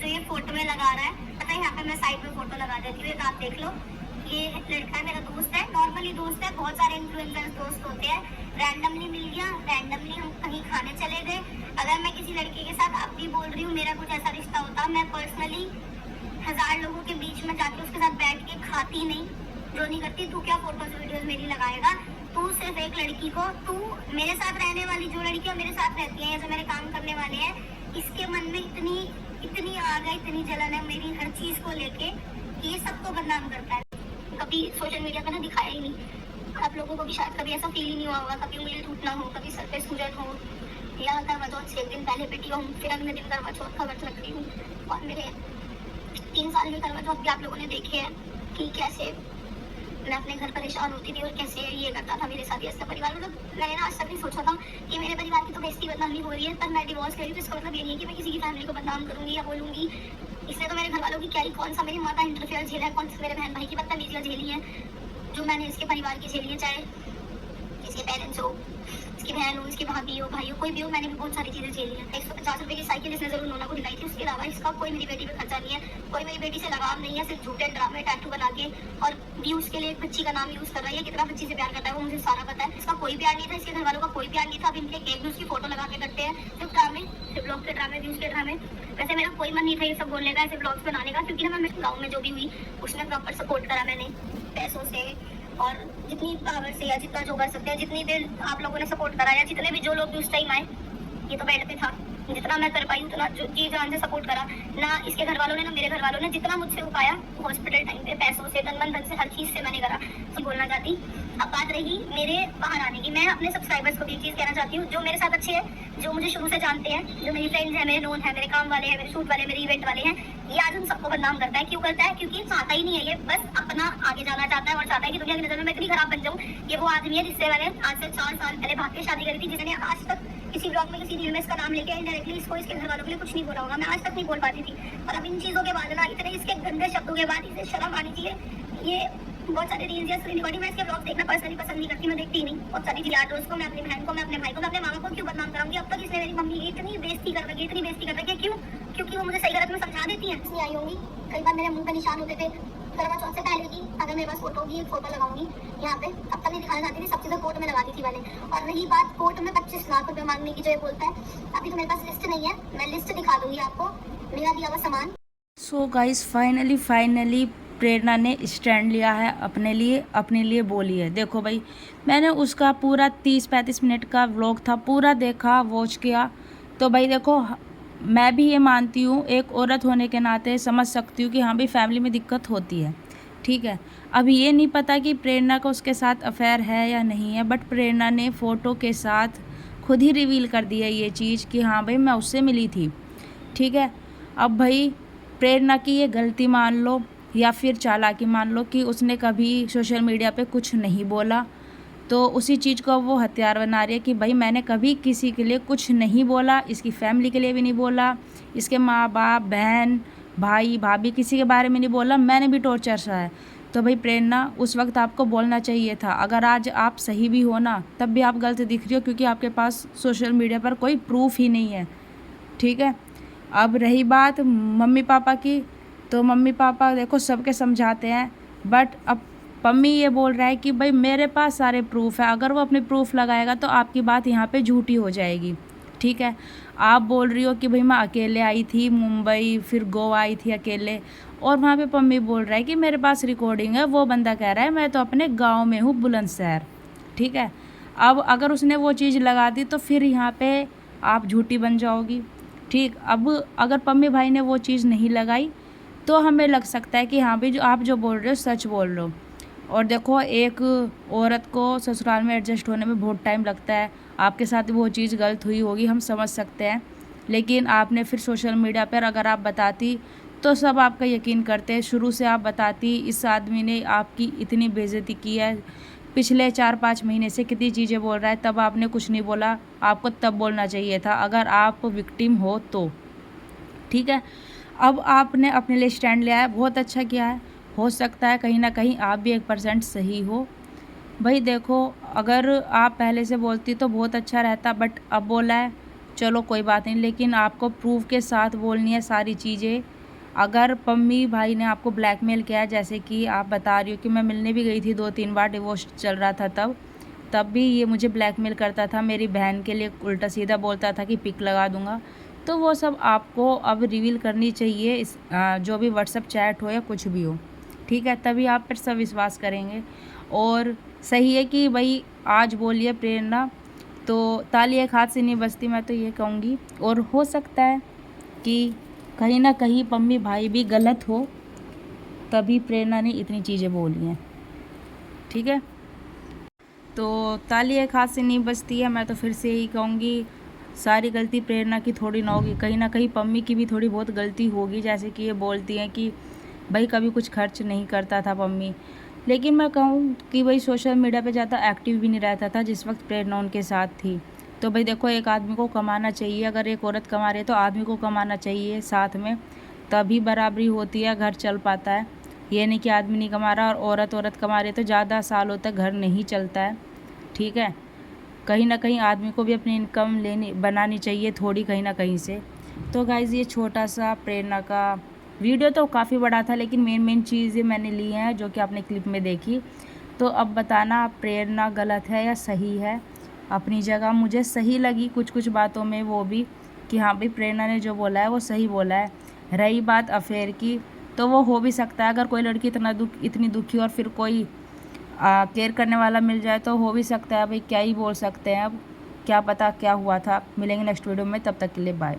जो ये फोटो में लगा रहा है, पता है यहाँ पे मैं साइड में फोटो लगा देती हूँ, एक आप देख लो। ये लड़का है, मेरा दोस्त है, नॉर्मली दोस्त है, बहुत सारे इन्फ्लुएंसर्स दोस्त होते हैं। रैंडमली मिल गया, रैंडमली हम कहीं खाने चले गए। अगर मैं किसी लड़के के साथ अब भी बोल रही हूँ मेरा कुछ ऐसा रिश्ता होता, मैं पर्सनली 1000 लोगों के बीच में जाके उसके साथ बैठ के खाती नहीं, जो नहीं करती। तू क्या फोटोज वीडियोज मेरी लगाएगा? तू सिर्फ एक लड़की को, तू मेरे साथ रहने वाली जो लड़कियां मेरे साथ रहती हैं या जो मेरे काम करने वाले हैं, इसके मन में इतनी आग है, इतनी जलन है मेरी हर चीज को लेके कि ये सबको बदनाम करता है। कभी सोशल मीडिया पे ना दिखाया ही नहीं। आप लोगों को भी शायद कभी ऐसा फील ही नहीं हुआ होगा, कभी उंगली टूटना हो, कभी सर पे सूजन हो, या करवा चौथ से एक दिन पहले पिटी हूँ, फिर अगले दिन करवा चौथ का व्रत रख रही हूँ। और मेरे 3 साल में करवा चौथ भी आप लोगों ने देखे हैं कि कैसे मैं अपने घर परेशान होती थी और कैसे ये करता था मेरे साथ ऐसा परिवार। मतलब मैंने ना आज तक नहीं सोचा था कि मेरे परिवार की तो बेइज्जती बदनामी हो रही है, पर मैं डिवोर्स ले रही हूँ तो इसका मतलब ये नहीं है कि मैं किसी की फैमिली को बदनाम करूंगी या बोलूंगी। इसने तो मेरे घर वालों की क्या ही, कौन सा मेरी माता इंटरफेयर झेला है, कौन सा मेरे बहन भाई की बदतमीजियां झेली है जो मैंने इसके परिवार की झेली है, चाहे इसके पेरेंट्स हो, इसकी बहन हो, इसकी भाभी हो, भाई हो, कोई भी हो, मैंने भी बहुत सारी चीजें झेली है। 150 रुपए की साइकिल इसने जरूर नोना को दिलाई थी, उसके अलावा इसका कोई मेरी बेटी पे खर्चा नहीं है, कोई मेरी बेटी से लगाव नहीं है, सिर्फ झूठे ड्रामे टैटू बना के और व्यूज के लिए एक बच्ची का नाम यूज कर रहा है। कितना बच्ची से प्यार करता है वो मुझे सारा पता है। इसका कोई प्यार नहीं था, इसके घर वालों का कोई प्यार नहीं था। अब इनके केक व्यूज की फोटो लगा के करते हैं, सिर्फ ड्रामे, सिर्फ ब्लॉग के ड्रामे, व्यूज के ड्रामे। वैसे मेरा कोई मन नहीं था ये सब बोलने का, ऐसे ब्लॉग्स बनाने का, क्योंकि ना मैं गाँव में जो भी हुई उसने प्रॉपर सपोर्ट करा मैंने पैसों से और जितनी पावर से या जितना जो कर सकते हैं, जितनी देर आप लोगों ने सपोर्ट करा या जितने भी जो लोग भी उस टाइम आए, ये तो बेड पे था, जितना मैं कर पाई उतना जो जी जान से सपोर्ट करा ना। इसके घर वालों ने ना मेरे घर वालों ने जितना मुझसे हो पाया हॉस्पिटल टाइम पे पैसों से, तन मन धन से, हर चीज से मैंने करा। तो बोलना चाहती। अब बात रही मेरे बाहर आने की, मैं अपने सब्सक्राइबर्स को भी एक चीज कहना चाहती हूँ, जो मेरे साथ अच्छे हैं, जो मुझे शुरू से जानते हैं, जो मेरी फ्रेंड्स हैं, मेरे नोन है, मेरे काम वाले हैं, मेरे शूट वाले, मेरे इवेंट वाले हैं, ये आज उन सबको बदनाम करता है। क्यों करता है? क्योंकि चाहता ही नहीं है, ये बस अपना आगे जाना चाहता है और चाहता है कि दुनिया की नजर में मैं इतनी खराब बन जाऊँ। ये वो आदमी है जिससे मैंने आज से 4 साल पहले भाग के शादी करी थी, जिसने आज तक किसी ब्लॉग में किसी रील में इसका नाम लेके इनडायरेक्टली इसको इसके घर वालों के लिए कुछ नहीं बोला होगा। मैं आज तक नहीं बोल पाती थी, और अब इन चीजों के बाद ना, इतने इसके गंदे शब्दों के बाद इसे शर्म आनी चाहिए। ये बहुत सारे रील्स या स्क्रीन रिकॉर्डिंग, मैं इसके ब्लॉग देखना पर्सनली पसंद नहीं करती, मैं देखती ही नहीं। बहुत सारी यार दोस्त को, मैं अपनी बहन को, मैं अपने भाई को, मैं अपने मामा को क्यों बदनाम कराऊंगी? अब तक इसने मेरी मम्मी की इतनी बेइज्जती कर रखी है, इतनी बेइज्जती कर रखी है। क्यों? क्योंकि वो मुझे सही गलत में समझा देती है। इसलिए आई होंगी, कई बार मेरे मुंह पे निशान होते थे करवा चौथ से पहले की। अगर मेरे पास फोटो होगी, एक फोटो लगाऊंगी यहाँ पे, अब तक नहीं दिखाना चाहती थी, सब चीजें कोर्ट में लगाती थी मैंने। और रही बात कोर्ट में 25 लाख रुपए मांगने की, जो ये बोलता है, अभी तो मेरे पास लिस्ट नहीं है, मैं लिस्ट दिखा दूंगी आपको, मेरा दिया हुआ सामान। सो गाइस फाइनली प्रेरणा ने स्टैंड लिया है अपने लिए बोली है। देखो भाई, मैंने उसका पूरा 30-35 मिनट का व्लॉग था, पूरा देखा, वॉच किया। तो भाई देखो, मैं भी ये मानती हूँ, एक औरत होने के नाते समझ सकती हूँ कि हाँ भाई फैमिली में दिक्कत होती है, ठीक है। अब ये नहीं पता कि प्रेरणा का उसके साथ अफेयर है या नहीं है, बट प्रेरणा ने फ़ोटो के साथ खुद ही रिवील कर दिया ये चीज़ कि हाँ भाई मैं उससे मिली थी, ठीक है। अब भाई प्रेरणा की ये गलती मान लो या फिर चालाकी मान लो कि उसने कभी सोशल मीडिया पे कुछ नहीं बोला, तो उसी चीज़ को वो हथियार बना रही है कि भाई मैंने कभी किसी के लिए कुछ नहीं बोला, इसकी फैमिली के लिए भी नहीं बोला, इसके माँ बाप, बहन, भाई, भाभी, किसी के बारे में नहीं बोला, मैंने भी टॉर्चर सहा है। तो भाई प्रेरणा, उस वक्त आपको बोलना चाहिए था। अगर आज आप सही भी हो ना, तब भी आप गलत दिख रही हो, क्योंकि आपके पास सोशल मीडिया पर कोई प्रूफ ही नहीं है, ठीक है। अब रही बात मम्मी पापा की, तो मम्मी पापा देखो सबके समझाते हैं, बट अब पम्मी ये बोल रहा है कि भाई मेरे पास सारे प्रूफ है। अगर वो अपने प्रूफ लगाएगा तो आपकी बात यहाँ पे झूठी हो जाएगी, ठीक है। आप बोल रही हो कि भाई मैं अकेले आई थी मुंबई, फिर गोवा आई थी अकेले, और वहाँ पे पम्मी बोल रहा है कि मेरे पास रिकॉर्डिंग है, वो बंदा कह रहा है मैं तो अपने गाँव में हूँ, बुलंदशहर, ठीक है। अब अगर उसने वो चीज़ लगा दी तो फिर यहाँ पे आप झूठी बन जाओगी, ठीक। अब अगर पम्मी भाई ने वो चीज़ नहीं लगाई तो हमें लग सकता है कि हाँ भाई जो आप जो बोल रहे हो सच बोल रहे हो। और देखो, एक औरत को ससुराल में एडजस्ट होने में बहुत टाइम लगता है, आपके साथ वो चीज़ गलत हुई होगी, हम समझ सकते हैं, लेकिन आपने फिर सोशल मीडिया पर अगर आप बताती तो सब आपका यकीन करते। शुरू से आप बताती, इस आदमी ने आपकी इतनी बेइज्जती की है, पिछले 4-5 महीने से कितनी चीज़ें बोल रहा है, तब आपने कुछ नहीं बोला। आपको तब बोलना चाहिए था अगर आप विक्टिम हो तो, ठीक है। अब आपने अपने लिए स्टैंड लिया है, बहुत अच्छा किया है। हो सकता है कहीं ना कहीं आप भी 1% सही हो। भाई देखो, अगर आप पहले से बोलती तो बहुत अच्छा रहता, बट अब बोला है, चलो कोई बात नहीं, लेकिन आपको प्रूफ के साथ बोलनी है सारी चीज़ें। अगर पम्मी भाई ने आपको ब्लैकमेल किया, जैसे कि आप बता रही हो कि मैं मिलने भी गई थी 2-3 बार, डिवोर्स चल रहा था तब भी ये मुझे ब्लैकमेल करता था, मेरी बहन के लिए उल्टा सीधा बोलता था कि पिक लगा दूंगा, तो वो सब आपको अब रिवील करनी चाहिए, इस जो भी व्हाट्सअप चैट हो या कुछ भी हो, ठीक है, तभी आप पर सब विश्वास करेंगे। और सही है कि भाई आज बोलिए प्रेरणा, तो ताली एक हाथ से नहीं बजती, मैं तो ये कहूँगी। और हो सकता है कि कहीं ना कहीं पम्मी भाई भी गलत हो, तभी प्रेरणा ने इतनी चीज़ें बोली हैं, ठीक है। तो ताली एक हाथ से नहीं बजती है, मैं तो फिर से यही कहूँगी, सारी गलती प्रेरणा की थोड़ी ना होगी, कहीं ना कहीं पम्मी की भी थोड़ी बहुत गलती होगी। जैसे कि ये बोलती हैं कि भाई कभी कुछ खर्च नहीं करता था पम्मी, लेकिन मैं कहूँ कि भाई सोशल मीडिया पे ज़्यादा एक्टिव भी नहीं रहता था जिस वक्त प्रेरणा उनके साथ थी। तो भाई देखो, एक आदमी को कमाना चाहिए, अगर एक औरत कमा रही है तो आदमी को कमाना चाहिए साथ में, तभी बराबरी होती है, घर चल पाता है। ये नहीं कि आदमी नहीं कमा रहा और औरत कमा रही है तो ज़्यादा सालों तक घर नहीं चलता है, ठीक है। कहीं ना कहीं आदमी को भी अपनी इनकम बनानी चाहिए थोड़ी, कहीं ना कहीं से। तो गाइज़ ये छोटा सा प्रेरणा का वीडियो तो काफ़ी बड़ा था, लेकिन मेन चीज़ें मैंने ली हैं जो कि आपने क्लिप में देखी। तो अब बताना प्रेरणा गलत है या सही है। अपनी जगह मुझे सही लगी कुछ बातों में, वो भी कि हाँ भाई प्रेरणा ने जो बोला है वो सही बोला है। रही बात अफेयर की, तो वो हो भी सकता है, अगर कोई लड़की इतनी दुखी और फिर कोई केयर करने वाला मिल जाए तो हो भी सकता है। भाई क्या ही बोल सकते हैं, अब क्या पता क्या हुआ था। मिलेंगे नेक्स्ट वीडियो में, तब तक के लिए बाय।